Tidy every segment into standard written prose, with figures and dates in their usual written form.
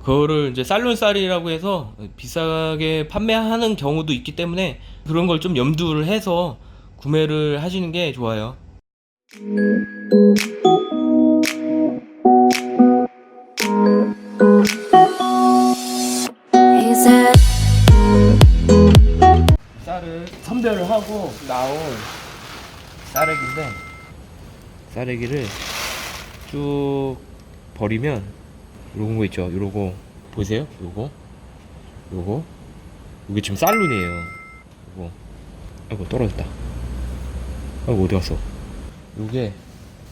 그거를 이제 쌀론쌀이라고 해서 비싸게 판매하는 경우도 있기 때문에 그런 걸 좀 염두를 해서 구매를 하시는 게 좋아요. 쌀을 선별을 하고 나온 쌀액인데, 쌀액이를 쭉 버리면 요런 거 있죠. 요거 보세요. 요거 이게 지금 쌀룬이에요. 요거, 아이고 떨어졌다. 아이고 어디 갔어. 요게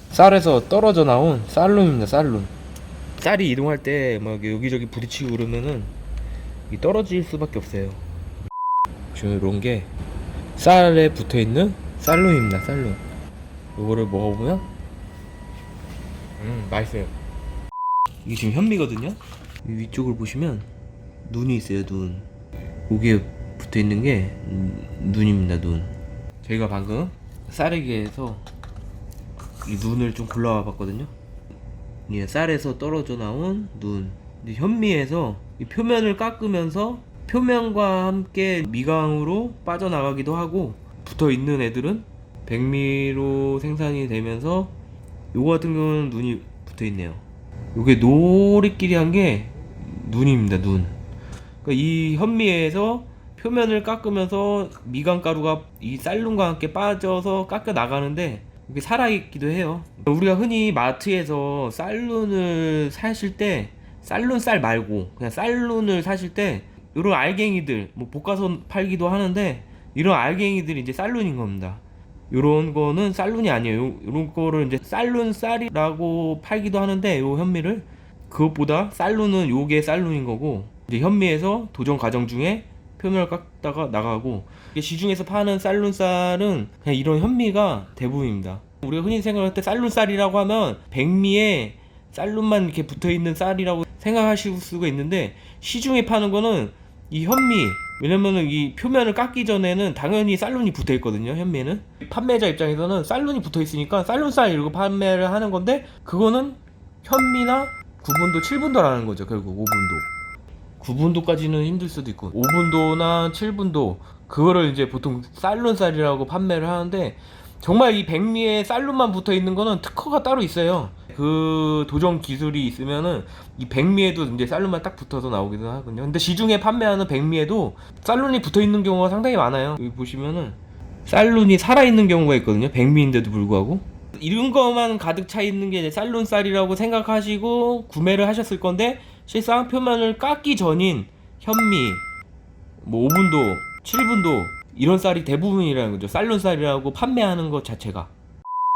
쌀에서 떨어져 나온 쌀룬입니다. 쌀룬. 쌀이 이동할 때 막 여기저기 부딪히고 그러면은 이 떨어질 수밖에 없어요. 지금 요런 게 쌀에 붙어있는 쌀룬입니다. 쌀룬. 요거를 먹어보면 맛있어요. 이게 지금 현미거든요. 이 위쪽을 보시면 눈이 있어요. 눈. 여기에 붙어있는 게 눈입니다. 눈. 저희가 방금 쌀에게에서 이 눈을 좀 골라와 봤거든요. 예, 쌀에서 떨어져 나온 눈. 현미에서 이 표면을 깎으면서 표면과 함께 미강으로 빠져나가기도 하고, 붙어있는 애들은 백미로 생산이 되면서 요거 같은 경우는 눈이 붙어있네요. 요게 노릇끼리한 게 눈입니다. 눈. 그러니까 이 현미에서 표면을 깎으면서 미강가루가 이 쌀눈과 함께 빠져서 깎여 나가는데 이게 살아있기도 해요. 우리가 흔히 마트에서 쌀눈을 사실 때, 쌀눈 쌀 말고 그냥 쌀눈을 사실 때 이런 알갱이들 뭐 볶아서 팔기도 하는데, 이런 알갱이들이 이제 쌀눈인 겁니다. 요런 거는 쌀눈이 아니에요. 요런 거를 이제 쌀눈 쌀이라고 팔기도 하는데, 요 현미를, 그것보다 쌀눈은 요게 쌀눈인 거고, 이제 현미에서 도전 과정 중에 표면을 깎다가 나가고, 시중에서 파는 쌀눈 쌀은 그냥 이런 현미가 대부분입니다. 우리가 흔히 생각할 때 쌀눈 쌀이라고 하면 백미에 쌀눈만 이렇게 붙어있는 쌀이라고 생각하실 수가 있는데, 시중에 파는 거는 이 현미, 왜냐면은 이 표면을 깎기 전에는 당연히 쌀눈이 붙어 있거든요. 현미에는 판매자 입장에서는 쌀눈이 붙어 있으니까 쌀눈쌀 이러고 판매를 하는 건데, 그거는 현미나 9분도 7분도라는 거죠. 결국 5분도 9분도까지는 힘들 수도 있고 5분도나 7분도, 그거를 이제 보통 쌀눈쌀이라고 판매를 하는데, 정말 이 백미에 쌀눈만 붙어 있는 거는 특허가 따로 있어요. 그 도전 기술이 있으면은 이 백미에도 이제 쌀눈만 딱 붙어서 나오기도 하거든요. 근데 시중에 판매하는 백미에도 쌀눈이 붙어 있는 경우가 상당히 많아요. 여기 보시면은 쌀눈이 살아있는 경우가 있거든요. 백미인데도 불구하고. 이런 것만 가득 차 있는 게 이제 쌀눈 쌀이라고 생각하시고 구매를 하셨을 건데, 실상 표면을 깎기 전인 현미, 뭐 5분도, 7분도 이런 쌀이 대부분이라는 거죠. 쌀눈 쌀이라고 판매하는 것 자체가.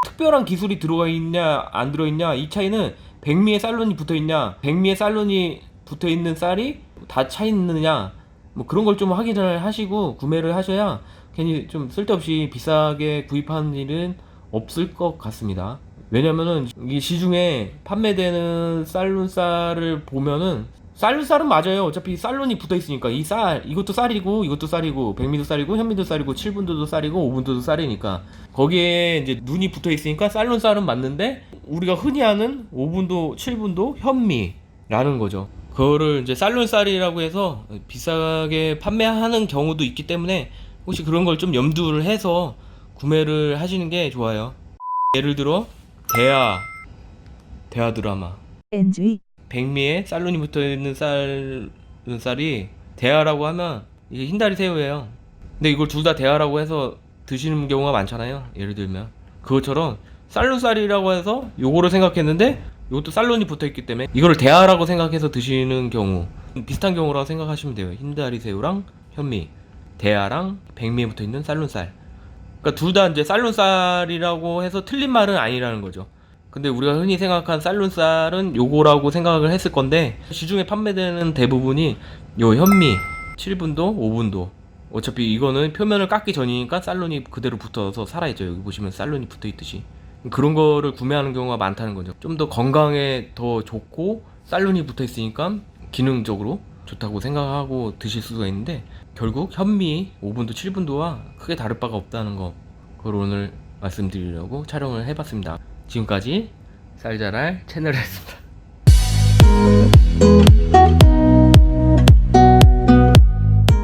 특별한 기술이 들어가 있냐 안 들어있냐, 이 차이는 백미에 쌀눈이 붙어있냐, 백미에 쌀눈이 붙어있는 쌀이 다 차 있느냐, 뭐 그런 걸 좀 확인을 하시고 구매를 하셔야 괜히 좀 쓸데없이 비싸게 구입하는 일은 없을 것 같습니다. 왜냐면은 이 시중에 판매되는 쌀눈 쌀을 보면은 쌀눈 쌀은 맞아요. 어차피 쌀눈이 붙어 있으니까 이 쌀, 이것도 쌀이고 이것도 쌀이고 백미도 쌀이고 현미도 쌀이고 7분도도 쌀이고 5분도도 쌀이니까 거기에 이제 눈이 붙어 있으니까 쌀눈 쌀은 맞는데, 우리가 흔히 아는 5분도 7분도 현미라는 거죠. 그거를 이제 쌀눈 쌀이라고 해서 비싸게 판매하는 경우도 있기 때문에 혹시 그런 걸 좀 염두를 해서 구매를 하시는 게 좋아요. 예를 들어 대하 드라마 NG 백미에 쌀눈이 붙어있는 쌀이 대하라고 하면 이게 흰다리 새우예요. 근데 이걸 둘 다 대하라고 해서 드시는 경우가 많잖아요. 예를 들면 그것처럼 쌀눈쌀이라고 해서 요거를 생각했는데 요것도 쌀눈이 붙어있기 때문에 이거를 대하라고 생각해서 드시는 경우, 비슷한 경우라고 생각하시면 돼요. 흰다리 새우랑 현미, 대하랑 백미에 붙어있는 쌀눈쌀. 그러니까 둘 다 이제 쌀눈쌀이라고 해서 틀린 말은 아니라는 거죠. 근데 우리가 흔히 생각한 쌀눈쌀은 요거라고 생각을 했을 건데, 시중에 판매되는 대부분이 요 현미 7분도 5분도, 어차피 이거는 표면을 깎기 전이니까 쌀눈이 그대로 붙어서 살아있죠. 여기 보시면 쌀눈이 붙어있듯이. 그런 거를 구매하는 경우가 많다는 거죠. 좀 더 건강에 더 좋고 쌀눈이 붙어있으니까 기능적으로 좋다고 생각하고 드실 수가 있는데, 결국 현미 5분도 7분도와 크게 다를 바가 없다는 거, 그걸 오늘 말씀드리려고 촬영을 해봤습니다. 지금까지 쌀자랄 채널이었습니다.